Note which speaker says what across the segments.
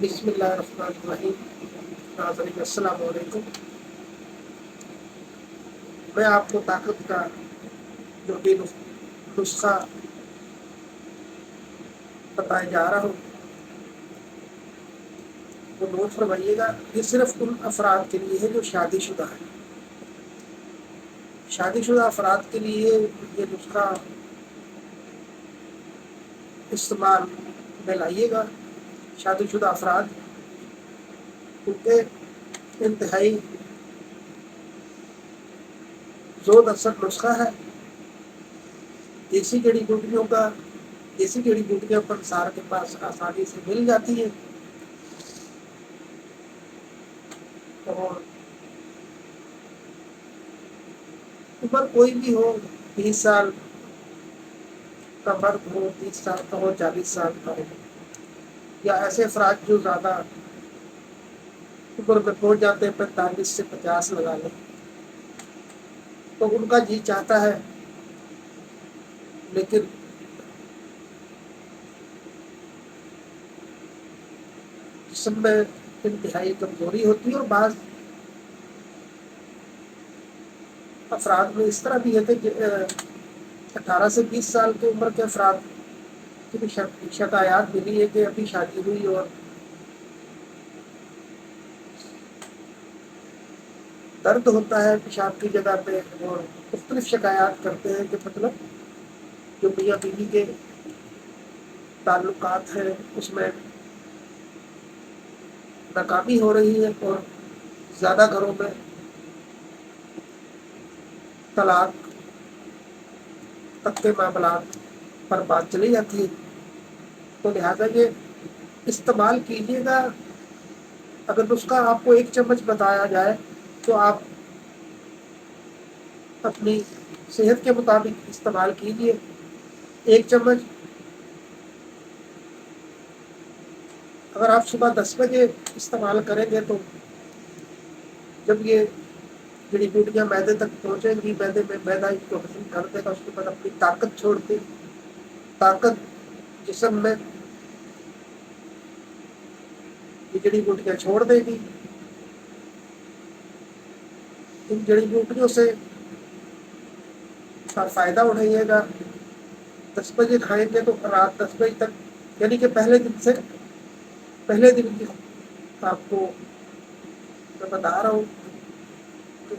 Speaker 1: بسم اللہ الرحمن الرحیم۔ ناظرین السلام علیکم۔ میں آپ کو طاقت کا جو بھی نسخہ بتایا جا رہا ہوں وہ نوٹ فرمائیے گا۔ یہ صرف ان افراد کے لیے ہے جو شادی شدہ ہیں۔ شادی شدہ افراد کے لیے یہ نسخہ استعمال میں لائیے گا۔ شادی شدہ افراد کیونکہ انتہائی زود اثر نسخہ ہے۔ دیسی جڑی بوٹیوں کا دیسی جڑی بوٹیاں پنسار کے پاس آسانی سے مل جاتی ہیں، اور عمر کوئی بھی ہو، 20 سال کا مرد ہو، 30 سال کا ہو، 40 سال کا ہو، یا ایسے افراد جو زیادہ عمر میں پہنچ جاتے ہیں، 45 سے 50 لگا لیں، تو ان کا جی چاہتا ہے لیکن جسم میں انتہائی کمزوری ہوتی ہے، اور بعض افراد میں اس طرح بھی ہے کہ 18 سے 20 سال کی عمر کے افراد کی بھی شکایات ملی ہے کہ ابھی شادی ہوئی اور درد ہوتا ہے پیشاب کی جگہ پہ، اور مختلف شکایات کرتے ہیں کہ مطلب جو میاں بیوی کے تعلقات ہیں اس میں ناکامی ہو رہی ہے، اور زیادہ گھروں میں طلاق تک کے معاملات پر بات چلی جاتی ہے۔ تو لہٰذا یہ استعمال کیجیے گا۔ اگر نسخہ آپ کو 1 چمچ بتایا جائے تو آپ اپنی صحت کے مطابق استعمال کیجیے۔ 1 چمچ اگر آپ صبح 10 بجے استعمال کریں گے تو جب یہ جڑی بوٹیاں معدے تک پہنچیں گی، معدے میں معدہ اس کو ہضم کر دے گا، اس کے بعد اپنی طاقت چھوڑ کے طاقت جسم میں یہ جڑی بوٹیاں چھوڑ دے گی۔ ان جڑی بوٹیوں سے فائدہ اٹھائیے گا۔ 10 بجے کھائیں گے تو رات 10 بجے تک، یعنی کہ پہلے دن کی آپ کو میں بتا رہا ہوں کہ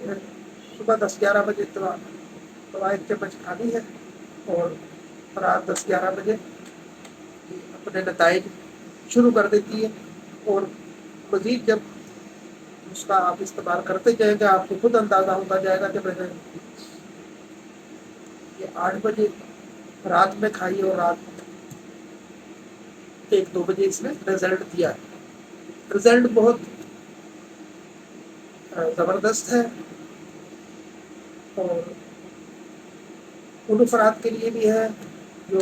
Speaker 1: صبح 10-11 بجے تو 1 چمچ کھانی ہے، اور رات 10-11 بجے اپنے نتائج شروع کر دیتی ہے۔ اور مزید جب اس کا آپ استعمال کرتے جائیں گے آپ کو خود اندازہ ہوتا جائے گا کہ میں نے یہ 8 بجے رات میں کھائی اور رات 1-2 بجے اس نے رزلٹ دیا ہے۔ رزلٹ بہت زبردست ہے، اور ان افراد کے لیے بھی ہے جو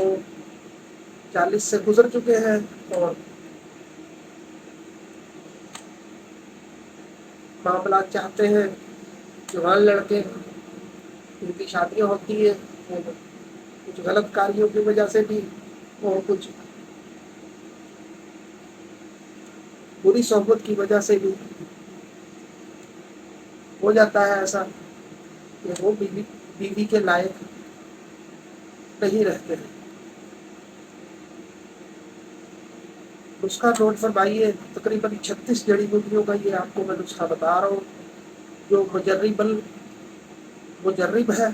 Speaker 1: 40 سے گزر چکے ہیں اور معاملات چاہتے ہیں۔ جوان لڑکے ان کی شادیاں ہوتی ہیں، اور کچھ غلط کاریوں کی وجہ سے بھی، اور کچھ بری صحبت کی وجہ سے بھی ہو جاتا ہے ایسا کہ وہ بیوی کے لائق نہیں رہتے ہیں۔ نسخہ نوٹ فرمائیے، تقریباً 36 جڑی بوٹیوں کا یہ آپ کو میں نسخہ بتا رہا ہوں، جو مجرب ہے،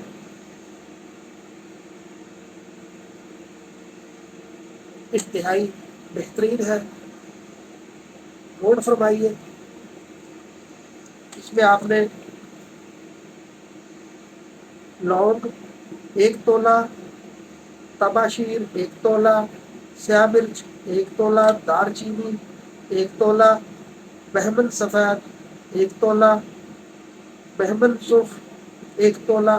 Speaker 1: انتہائی بہترین ہے۔ نوٹ فرمائیے، اس میں آپ نے لونگ 1 تولہ، تباشیر 1 تولہ، سیاہ مرچ 1 تولہ، دار چینی 1 تولہ، بہمن سفید 1 تولہ، بہمن صوف 1 تولہ،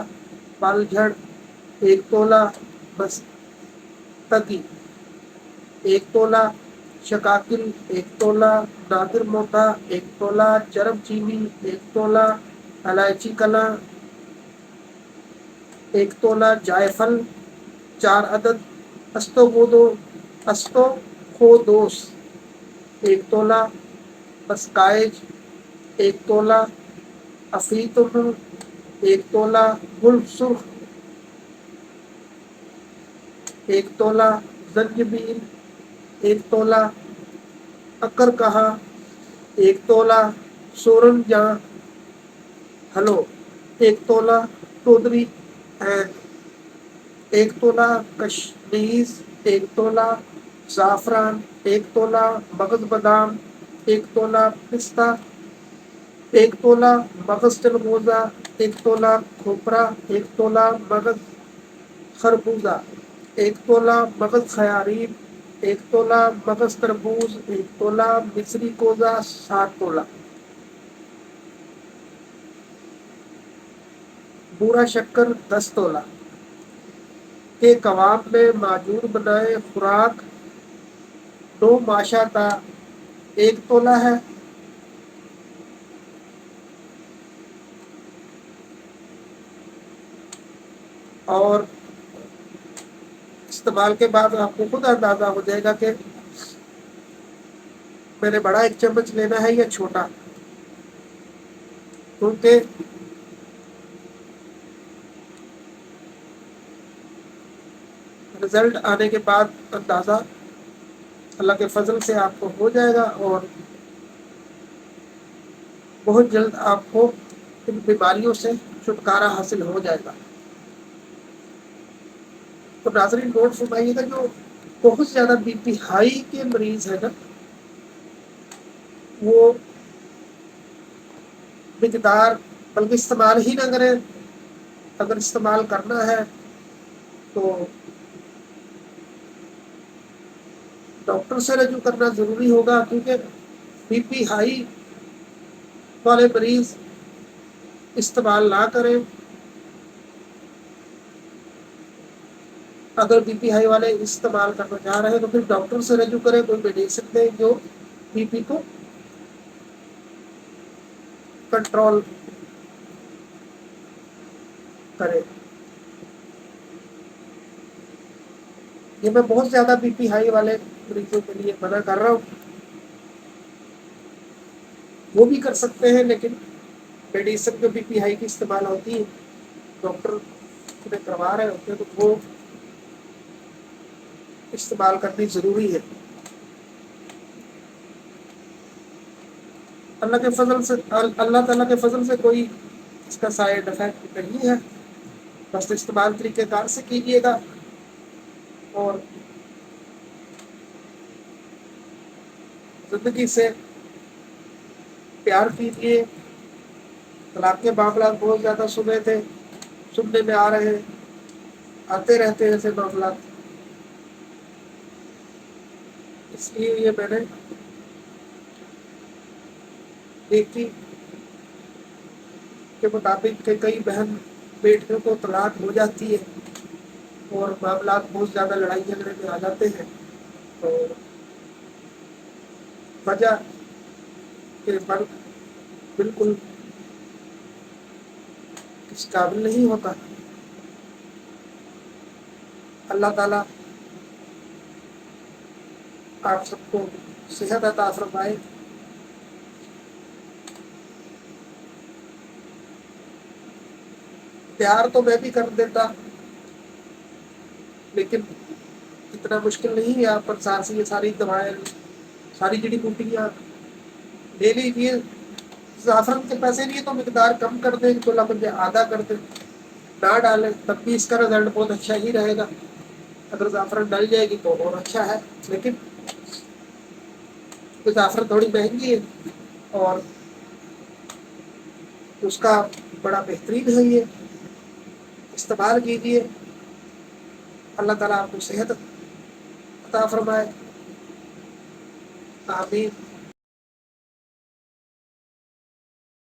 Speaker 1: پال جھڑ 1 تولہ، بستگی 1 تولہ، شکاکل 1 تولہ، نادر موٹا 1 تولہ، چرب چینی 1 تولہ، الائچی کلاں 1 تولہ، جائفل 4 عدد، استوخودوس ایک تولہ بسکائج، ایک تولہ افیت الر، ایک تولہ گل سرخ، ایک تولہ زنجبیل، ایک تولہ اکر کہا، ایک تولہ سورن جاں ہلو، ایک تولہ تودری اینڈ، ایک تولہ کشمیز، ایک تولہ زعفران، ایک تولہ مغز بادام، ایک تولہ پستہ، ایک تولہ مغز چلغوزہ، ایک تولہ کھوپرا، ایک تولہ مغز خربوزہ، ایک تولہ مغز خیارین، ایک تولہ مغز تربوز، ایک تولہ مصری کوزہ، 7 تولہ بورا شکر، 10 تولہ کے قوام میں معجون بنائے خوراک 9 ماشا تا 1 تولہ ہے۔ اور استعمال کے بعد آپ کو خود اندازہ ہو جائے گا کہ میں نے بڑا 1 چمچ لینا ہے یا چھوٹا، کیونکہ رزلٹ آنے کے بعد اندازہ اللہ کے فضل سے آپ کو ہو جائے گا اور بہت جلد آپ کو ان بیماریوں سے چھٹکارا حاصل ہو جائے گا۔ تو ناظرین نوٹ فرمائیے گا، جو بہت زیادہ بی پی ہائی کے مریض ہیں نا، وہ مقدار بلکہ استعمال ہی نہ کریں، اگر استعمال کرنا ہے تو ڈاکٹر سے رجوع کرنا ضروری ہوگا، کیونکہ بی پی ہائی والے مریض استعمال نہ کریں۔ اگر بی پی ہائی والے استعمال کرنا چاہ رہے ہیں تو پھر ڈاکٹر سے رجوع کریں، کوئی میڈیسن دیں جو بی پی کو کنٹرول کرے۔ یہ میں بہت زیادہ بی پی ہائی والے مریضوں کے لیے منع کر رہا ہوں، وہ بھی کر سکتے ہیں لیکن میڈیسن جو بی پی ہائی کی استعمال ہوتی ہے، ڈاکٹر انہیں کروا رہے ہوتے ہیں، تو وہ استعمال کرنی ضروری ہے۔ اللہ کے فضل سے، اللہ تعالیٰ کے فضل سے کوئی اس کا سائڈ افیکٹ نہیں ہے، بس استعمال طریقہ کار سے کیجیے گا اور زندگی سے پیار کیجیے۔ طلاق کے معاملات بہت زیادہ سننے میں آ رہے ہیں، آتے رہتے ہیں ایسے معاملات، اس لیے یہ میں نے دیکھی کے مطابق کہ کئی بہن بیٹیوں کو طلاق ہو جاتی ہے اور معاملات بہت زیادہ لڑائی جھگڑے میں آ جاتے ہیں، تو وجہ کہ مرد بالکل اس قابل نہیں ہوتا۔ اللہ تعالیٰ آپ سب کو صحت عطا فرمائے۔ پیار تو میں بھی کر دیتا، لیکن اتنا مشکل نہیں ہے، آپ پر سانسی ساری دوائیں، ساری جڑی بوٹیاں لے لیجیے۔ زعفران کے پیسے لیے تو مقدار کم کر دیں، تو لگ آدھا کر دیں، نہ ڈالیں، تب بھی اس کا رزلٹ بہت اچھا ہی رہے گا۔ اگر زعفران ڈل جائے گی تو اور اچھا ہے، لیکن زعفران تھوڑی مہنگی ہے اور اس کا بڑا بہترین ہے، یہ استعمال کیجیے۔ اللہ تعالیٰ آپ کو صحت عطا فرمائے، آمین۔